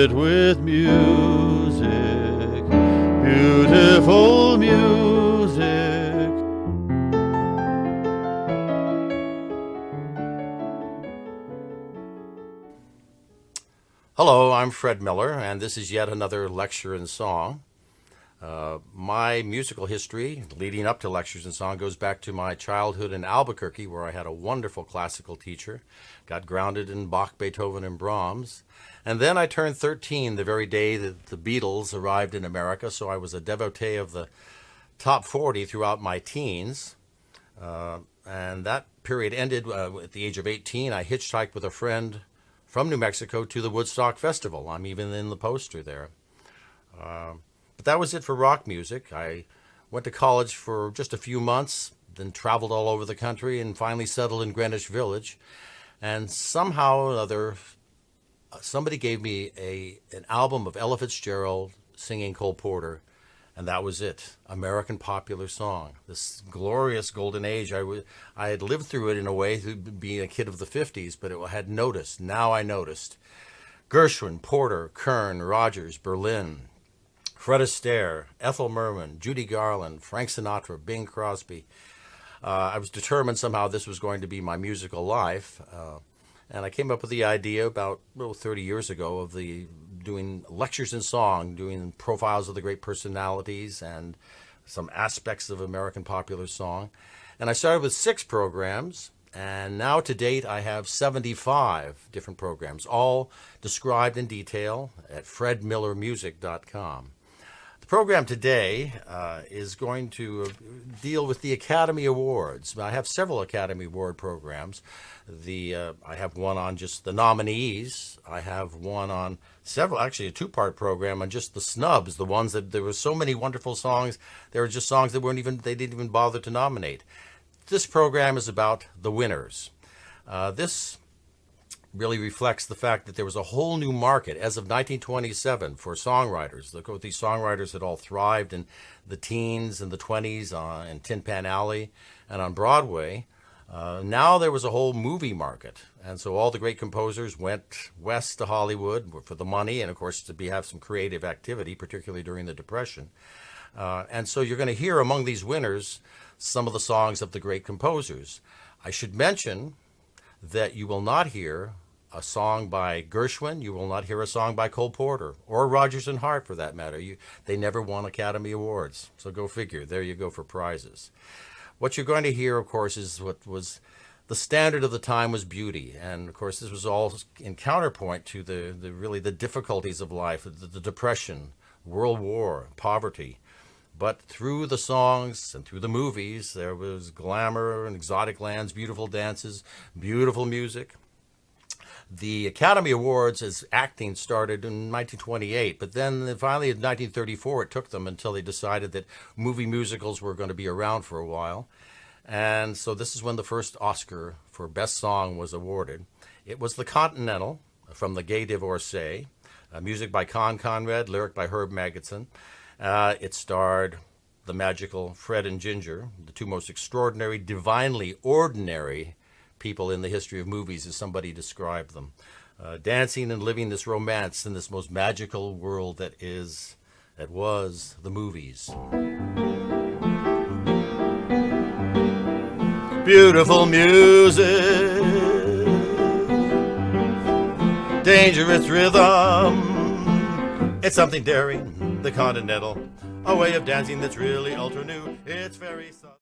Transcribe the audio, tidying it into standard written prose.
it with music, beautiful music. Hello, I'm Fred Miller, and this is yet another lecture in song. My musical history leading up to lectures in song goes back to my childhood in Albuquerque, where I had a wonderful classical teacher, got grounded in Bach, Beethoven, and Brahms. And then I turned 13 the very day that the Beatles arrived in America, so I was a devotee of the top 40 throughout my teens. And that period ended at the age of 18. I hitchhiked with a friend from New Mexico to the Woodstock Festival. I'm even in the poster there. But that was it for rock music. I went to college for just a few months, then traveled all over the country, and finally settled in Greenwich Village. And somehow or other, somebody gave me an album of Ella Fitzgerald singing Cole Porter, and that was it. American popular song. This glorious golden age. I had lived through it in a way, through being a kid of the 50s, but it had noticed. Now I noticed. Gershwin, Porter, Kern, Rogers, Berlin, Fred Astaire, Ethel Merman, Judy Garland, Frank Sinatra, Bing Crosby. I was determined somehow this was going to be my musical life. And I came up with the idea about 30 years ago of doing lectures in song, doing profiles of the great personalities and some aspects of American popular song. And I started with 6 programs, and now to date I have 75 different programs, all described in detail at fredmillermusic.com. The program today is going to deal with the Academy Awards. I have several Academy Award programs. I have one on just the nominees. I have one on actually a 2-part program on just the snubs, the ones that there were so many wonderful songs. There were just songs that they didn't even bother to nominate. This program is about the winners. This really reflects the fact that there was a whole new market as of 1927 for songwriters. These songwriters had all thrived in the teens and the 20s in Tin Pan Alley and on Broadway. Now there was a whole movie market, and so all the great composers went west to Hollywood for the money and, of course, to have some creative activity, particularly during the Depression. And so you're going to hear among these winners some of the songs of the great composers. I should mention that you will not hear a song by Gershwin, you will not hear a song by Cole Porter, or Rodgers and Hart for that matter. They never won Academy Awards, so go figure. There you go for prizes. What you're going to hear, of course, is what was the standard of the time was beauty, and of course this was all in counterpoint to the difficulties of life, the Depression, World War, poverty. But through the songs and through the movies, there was glamour and exotic lands, beautiful dances, beautiful music. The Academy Awards as acting started in 1928, but then finally in 1934 it took them until they decided that movie musicals were going to be around for a while. And so this is when the first Oscar for Best Song was awarded. It was The Continental from The Gay Divorcee, music by Con Conrad, lyric by Herb Magidson. It starred the magical Fred and Ginger, the 2 most extraordinary, divinely ordinary people in the history of movies, as somebody described them, dancing and living this romance in this most magical world that was the movies. Beautiful music, dangerous rhythm, it's something daring, the Continental, a way of dancing that's really ultra new, it's very subtle.